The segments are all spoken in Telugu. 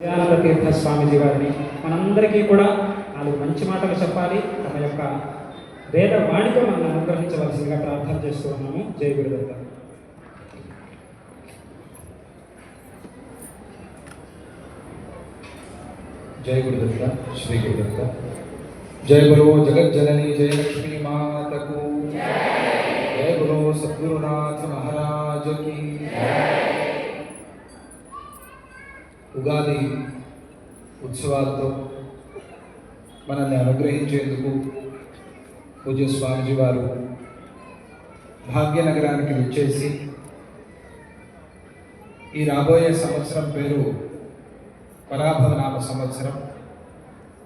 దయానంద తీర్థ స్వామీజీ వారిని మనందరికీ కూడా 4 మంచి మాటలు చెప్పాలి, తమ యొక్క వేద వాణితో మనం అనుగ్రహించవలసిందిగా ప్రార్థన చేస్తూ ఉన్నాము. జై గురుదత్త. जय गुरुदत्त, श्री गुरुदत्त. जय बोलो जगत जननी जय लक्ष्मी माता को जय बोलो सद्गुरुनाथ महाराज की ఉగాది ఉత్సవాలతో మనల్ని అనుగ్రహించేందుకు పూజ్య స్వామిజీ వారు భాగ్యనగరానికి విచ్చేసి ఈ రాబోయే సంవత్సరం పేరు పరాభవనామ సంవత్సరం.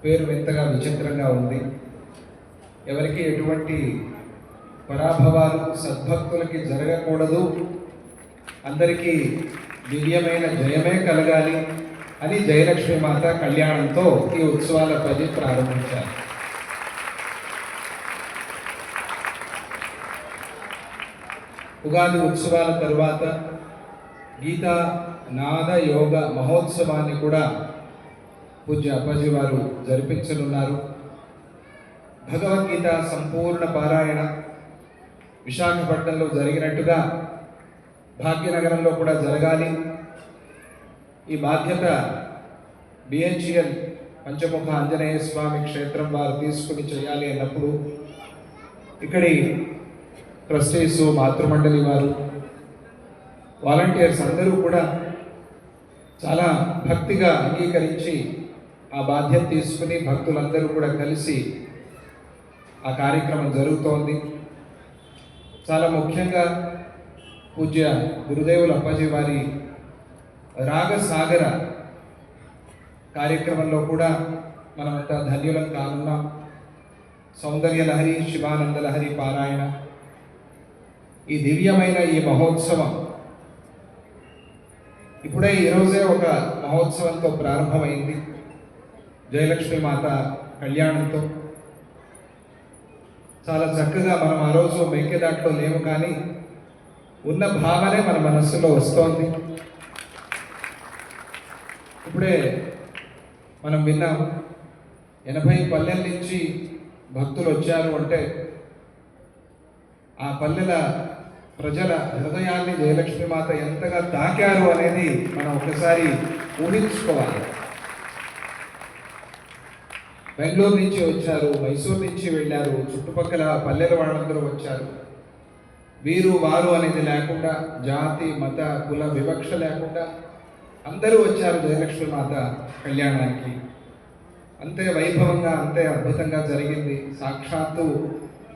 పేరు వింతగా విచిత్రంగా ఉంది. ఎవరికి ఎటువంటి పరాభవాలు సద్భక్తులకి జరగకూడదు, అందరికీ దివ్యమైన జయమే కలగాలి అని జయలక్ష్మి మాత కళ్యాణంతో ఈ ఉత్సవాల పది ప్రారంభించారు. ఉగాది ఉత్సవాల తరువాత గీతా నాద యోగ మహోత్సవాన్ని కూడా పూజ్య అప్పాజీ వారు జరిపించనున్నారు. భగవద్గీత సంపూర్ణ పారాయణ విశాఖపట్నంలో జరిగినట్టుగా భాగ్యనగరంలో కూడా జరగాలి. ఈ బాధ్యత బిఎన్జిఎల్ పంచముఖ ఆంజనేయ స్వామి క్షేత్రం వారు తీసుకుని చేయాలి అన్నప్పుడు ఇక్కడి ట్రస్టీస్, మాతృమండలి వారు, వాలంటీర్స్ అందరూ కూడా చాలా భక్తిగా అంగీకరించి ఆ బాధ్యత తీసుకుని భక్తులందరూ కూడా కలిసి ఆ కార్యక్రమం జరుగుతోంది. చాలా ముఖ్యంగా పూజ్య గురుదేవుల అప్పాజీ వారి రాగసాగర కార్యక్రమంలో కూడా మనమంతా ధన్యులం కానున్నాం. సౌందర్య లహరి, శివానంద లహరి పారాయణ, ఈ దివ్యమైన ఈ మహోత్సవం ఇప్పుడే ఈరోజే ఒక మహోత్సవంతో ప్రారంభమైంది. జయలక్ష్మి మాత కళ్యాణంతో చాలా చక్కగా మనం ఆ రోజు మెక్కేదాంట్లో లేము, కానీ ఉన్న భావనే మన మనస్సులో వస్తోంది. ఇప్పుడే మనం విన్నాం 80 పల్లెల నుంచి భక్తులు వచ్చారు అంటే ఆ పల్లెల ప్రజల హృదయాన్ని జయలక్ష్మి మాత ఎంతగా తాకారు అనేది మనం ఒకసారి ఊహించుకోవాలి. బెంగళూరు నుంచి వచ్చారు, మైసూరు నుంచి వెళ్ళారు, చుట్టుపక్కల పల్లెల వాళ్ళందరూ వచ్చారు. వీరు వారు అనేది లేకుండా, జాతి మత కుల వివక్ష లేకుండా అందరూ వచ్చారు జయలక్ష్మి మాత కళ్యాణానికి. అంతే వైభవంగా, అంతే అద్భుతంగా జరిగింది. సాక్షాత్తు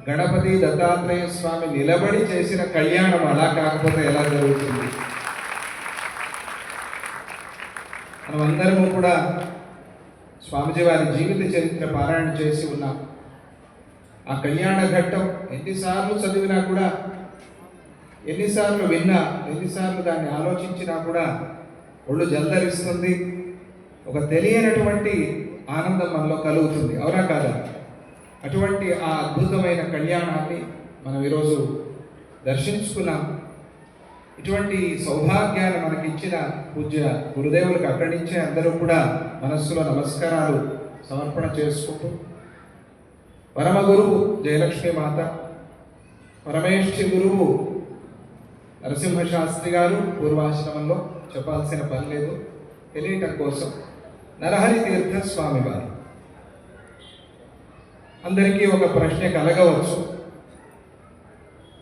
గణపతి దత్తాత్రేయ స్వామి నిలబడి చేసిన కళ్యాణం అలా కాకపోతే ఎలా జరుగుతుంది? మనమందరము కూడా స్వామిజీ వారి జీవిత చరిత్ర పారాయణ చేసి ఉన్నాం. ఆ కళ్యాణ ఘట్టం ఎన్నిసార్లు చదివినా కూడా, ఎన్నిసార్లు విన్నా, ఎన్నిసార్లు దాన్ని ఆలోచించినా కూడా ఒళ్ళు జల్దరిస్తుంది. ఒక తెలియనటువంటి ఆనందం మనలో కలుగుతుంది, అవునా కాదా? అటువంటి ఆ అద్భుతమైన కళ్యాణాన్ని మనం ఈరోజు దర్శించుకున్నాం. ఇటువంటి సౌభాగ్యాన్ని మనకి ఇచ్చిన పూజ్య గురుదేవులకు అక్కడి నుంచే అందరూ కూడా మనస్సులో నమస్కారాలు సమర్పణ చేసుకుంటూ, పరమ గురువు జయలక్ష్మి మాత, పరమేష్ఠి గురువు నరసింహశాస్త్రి గారు పూర్వాశ్రమంలో చెప్పాల్సిన పని లేదు, తెలియటం కోసం నరహరి తీర్థ స్వామి వారు. అందరికీ ఒక ప్రశ్న కలగవచ్చు.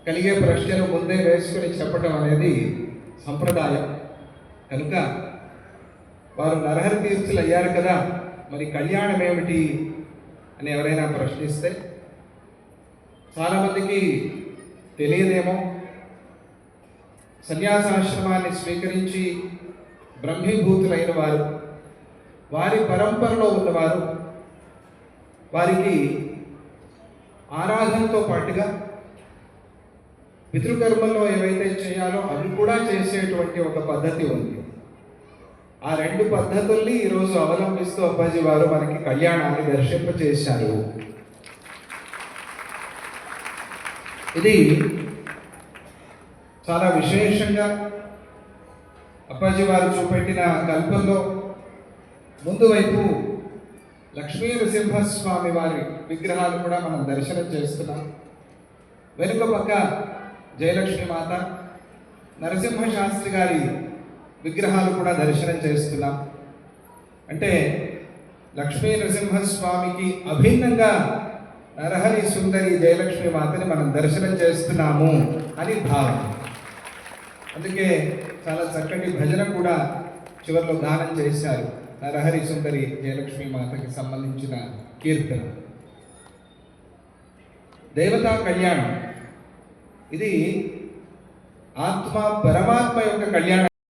కలిగే ప్రశ్నను ముందే వేసుకుని చెప్పటం అనేది సంప్రదాయం. కనుక వారు నరహరి తీర్థులు అయ్యారు కదా, మరి కళ్యాణం ఏమిటి అని ఎవరైనా ప్రశ్నిస్తే చాలామందికి తెలియదేమో. సన్యాసాశ్రమాన్ని స్వీకరించి బ్రహ్మీభూతులైన వారు, వారి పరంపరలో ఉన్నవారు, వారికి ఆరాధనతో పాటుగా పితృకర్మల్లో ఏవైతే చేయాలో అవి కూడా చేసేటువంటి ఒక పద్ధతి ఉంది. ఆ 2 పద్ధతుల్ని ఈరోజు అవలంబిస్తూ అప్పాజీ వారు మనకి కళ్యాణాన్ని దర్శింపచేశారు. ఇది చాలా విశేషంగా అప్పాజీ వారు చూపెట్టిన కల్పంలో ముందు వైపు లక్ష్మీ నృసింహస్వామి వారి విగ్రహాలు కూడా మనం దర్శనం చేస్తున్నాం. వెనుక పక్క జయలక్ష్మి మాత, నరసింహ శాస్త్రి గారి విగ్రహాలు కూడా దర్శనం చేస్తున్నాం. అంటే లక్ష్మీ నరసింహస్వామికి అభిన్నంగా నరహరి సుందరి జయలక్ష్మి మాతని మనం దర్శనం చేస్తున్నాము అని భావం. అందుకే చాలా చక్కటి భజన కూడా చివరిలో గానం చేశారు. నరహరి సుందరి జయలక్ష్మి మాతకి సంబంధించిన కీర్తన. దేవతా కళ్యాణం ఇది ఆత్మ పరమాత్మ యొక్క కళ్యాణం.